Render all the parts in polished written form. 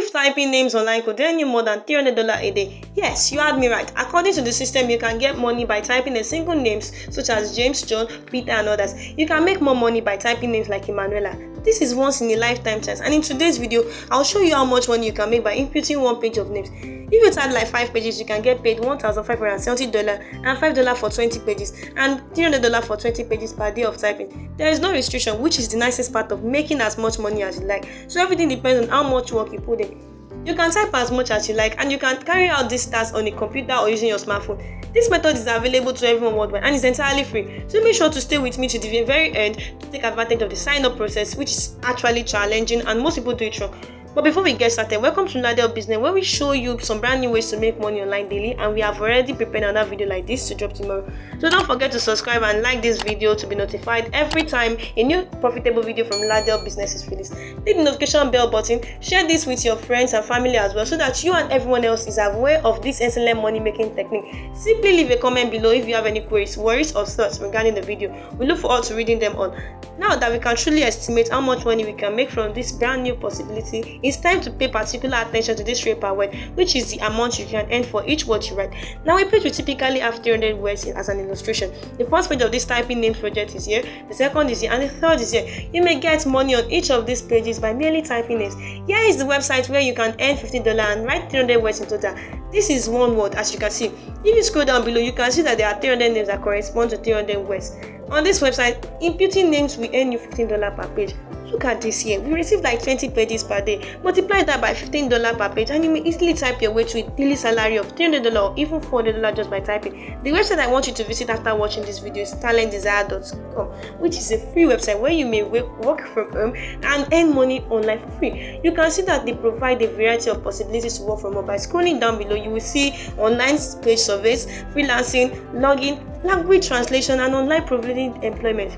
if typing names online could earn you more than $300 a day, yes, you heard me right. According to the system, you can get money by typing a single names such as James, John, Peter, and others. You can make more money by typing names like Emanuela. This is once in a lifetime chance, and in today's video, I'll show you how much money you can make by inputting one page of names. If you type like 5 pages, you can get paid $1,570 and $5 for 20 pages and $300 for 20 pages per day of typing. There is no restriction, which is the nicest part of making as much money as you like. So everything depends on how much work you put in. You can type as much as you like, and you can carry out this task on a computer or using your smartphone. This method is available to everyone worldwide and is entirely free. So make sure to stay with me to the very end to take advantage of the sign-up process, which is actually challenging and most people do it wrong. But before we get started, welcome to Roladel Business, where we show you some brand new ways to make money online daily, and we have already prepared another video like this to drop tomorrow. So don't forget to subscribe and like this video to be notified every time a new profitable video from Roladel Business is released. Hit the notification bell button, share this with your friends and family as well, so that you and everyone else is aware of this excellent money making technique. Simply leave a comment below if you have any queries, worries or thoughts regarding the video. We look forward to reading them all. Now that we can truly estimate how much money we can make from this brand new possibility, it's time to pay particular attention to this rate per word, which is the amount you can earn for each word you write. Now, a page will typically have 300 words as an illustration. The first page of this typing names project is here, the second is here, and the third is here. You may get money on each of these pages by merely typing names. Here is the website where you can earn $50 and write 300 words in total. This is one word, as you can see. If you scroll down below, you can see that there are 300 names that correspond to 300 words. On this website, imputing names will earn you $15 per page. Look at this here. We receive like 20 pages per day. Multiply that by $15 per page, and you may easily type your way to a daily salary of $300 or even $400 just by typing. The website I want you to visit after watching this video is talentdesire.com, which is a free website where you may work from home and earn money online for free. You can see that they provide a variety of possibilities to work from home. By scrolling down below, you will see online page surveys, freelancing, login, language translation, and online providing employment.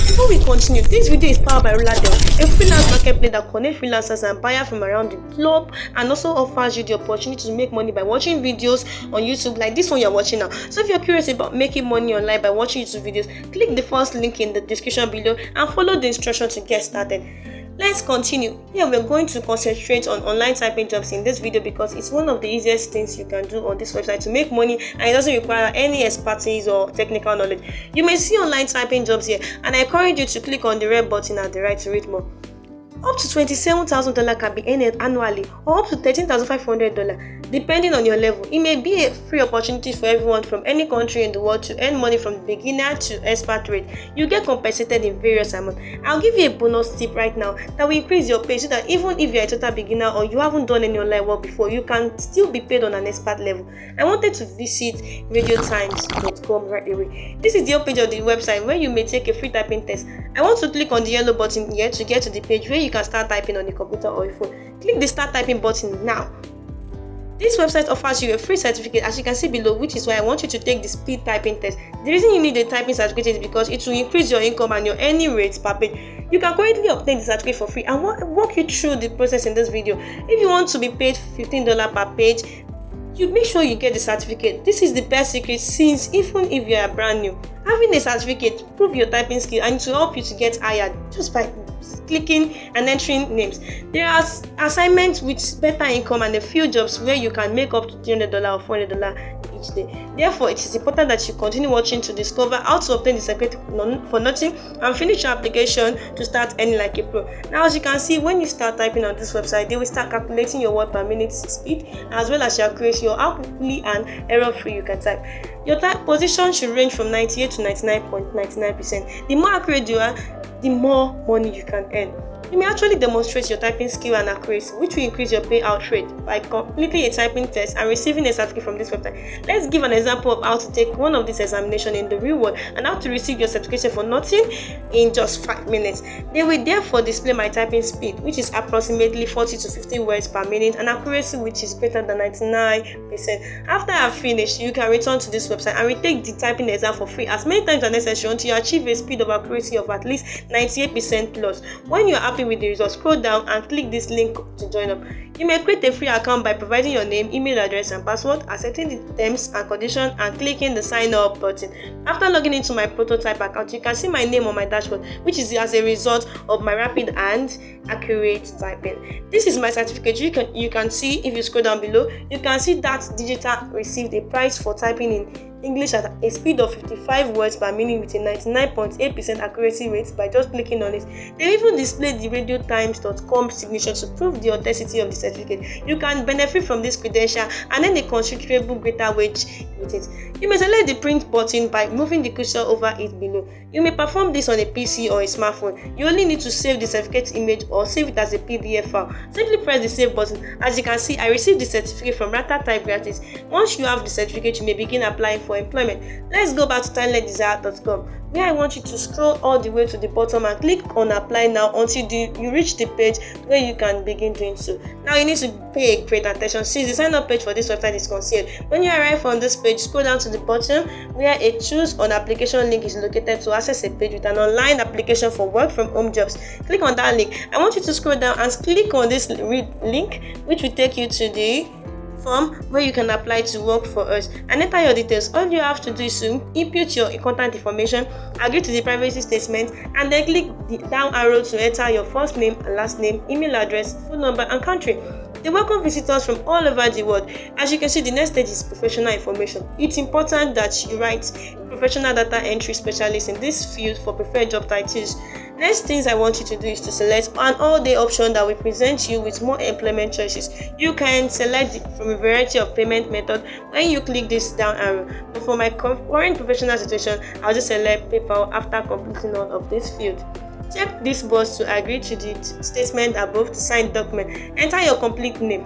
Before we continue, this video is powered by Roladel, a freelance marketplace that connects freelancers and buyers from around the globe and also offers you the opportunity to make money by watching videos on YouTube like this one you're watching now. So if you're curious about making money online by watching YouTube videos, click the first link in the description below and follow the instructions to get started. Let's continue. Here we're going to concentrate on online typing jobs in this video because it's one of the easiest things you can do on this website to make money, and it doesn't require any expertise or technical knowledge. You may see online typing jobs here, and I encourage you to click on the red button at the right to read more. Up to $27,000 can be earned annually, or up to $13,500, depending on your level. It may be a free opportunity for everyone from any country in the world to earn money from beginner to expert rate. You get compensated in various amounts. I'll give you a bonus tip right now that will increase your pay so that even if you're a total beginner or you haven't done any online work before, you can still be paid on an expert level. I wanted to visit radiotimes.com right away. This is the page of the website where you may take a free typing test. I want to click on the yellow button here to get to the page where you can start typing on the computer or your phone. Click the start typing button now. This website offers you a free certificate, as you can see below, which is why I want you to take the speed typing test. The reason you need a typing certificate is because it will increase your income and your earning rates per page. You can currently obtain the certificate for free and walk you through the process in this video. If you want to be paid $15 per page, you make sure you get the certificate. This is the best secret, since even if you are brand new, having a certificate prove your typing skill and it will help you to get hired just by clicking and entering names. There are assignments with better income and a few jobs where you can make up to $300 or $400 each day. Therefore, it is important that you continue watching to discover how to obtain the certificate for nothing and finish your application to start earning like a pro. Now, as you can see, when you start typing on this website, they will start calculating your word per minute speed as well as your accuracy, or how quickly and error-free you can type. Your type position should range from 98 to 99.99%. The more accurate you are, the more money you can earn. You may actually demonstrate your typing skill and accuracy, which will increase your payout rate by completing a typing test and receiving a certificate from this website. Let's give an example of how to take one of these examinations in the real world and how to receive your certification for nothing in just 5 minutes. They will therefore display my typing speed, which is approximately 40 to 50 words per minute, and accuracy, which is greater than 99%. After I've finished, you can return to this website and retake the typing exam for free as many times as necessary until you achieve a speed of accuracy of at least 98% plus. When you're happy with the results, scroll down and click this link to join up. You may create a free account by providing your name, email address, and password, accepting the terms and conditions, and clicking the sign up button. After logging into my prototype account, you can see my name on my dashboard, which is as a result of my rapid and accurate typing. This is my certificate. You can see, if you scroll down below, you can see that digital received a prize for typing in English at a speed of 55 words per minute with a 99.8% accuracy rate by just clicking on it. They even displayed the radiotimes.com signature to prove the authenticity of the certificate. You can benefit from this credential and earn a considerable greater wage with it. You may select the print button by moving the cursor over it below. You may perform this on a PC or a smartphone. You only need to save the certificate image or save it as a PDF file. Simply press the save button. As you can see, I received the certificate from Rata Type Gratis. Once you have the certificate, you may begin applying for employment. Let's go back to talentdesire.com, where I want you to scroll all the way to the bottom and click on apply now until you reach the page where you can begin doing so. Now you need to pay great attention since the sign up page for this website is concealed. When you arrive on this page, scroll down to the bottom where a choose on application link is located to access a page with an online application for work from home jobs. Click on that link. I want you to scroll down and click on this link, which will take you to the form where you can apply to work for us and enter your details. All you have to do is to input your contact information, agree to the privacy statement, and then click the down arrow to enter your first name and last name, email address, phone number, and country. They welcome visitors from all over the world. As you can see, the next stage is professional information. It's important that you write professional data entry specialist in this field for preferred job titles. Next things I want you to do is to select an all-day option that will present you with more employment choices. You can select from a variety of payment methods when you click this down arrow. But for my current professional situation, I'll just select PayPal after completing all of this field. Check this box to agree to the statement above to sign document. Enter your complete name.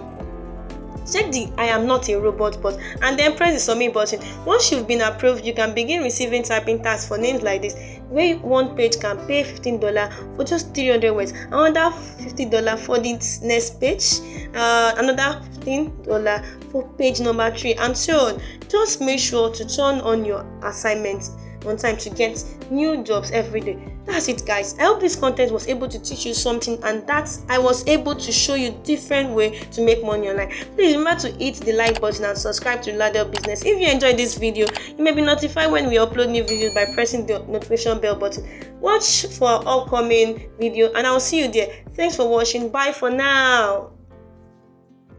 Check the I am not a robot box and then press the submit button. Once you've been approved, you can begin receiving typing tasks for names like this, where one page can pay $15 for just 300 words, another $50 for the next page, another $15 for page number 3, and so on. Just make sure to turn on your assignments on time to get new jobs every day. That's it, guys. I hope this content was able to teach you something and that I was able to show you different way to make money online. Please remember to hit the like button and subscribe to Roladel Business. If you enjoyed this video, you may be notified when we upload new videos by pressing the notification bell button. Watch for our upcoming video and I'll see you there. Thanks for watching. Bye for now.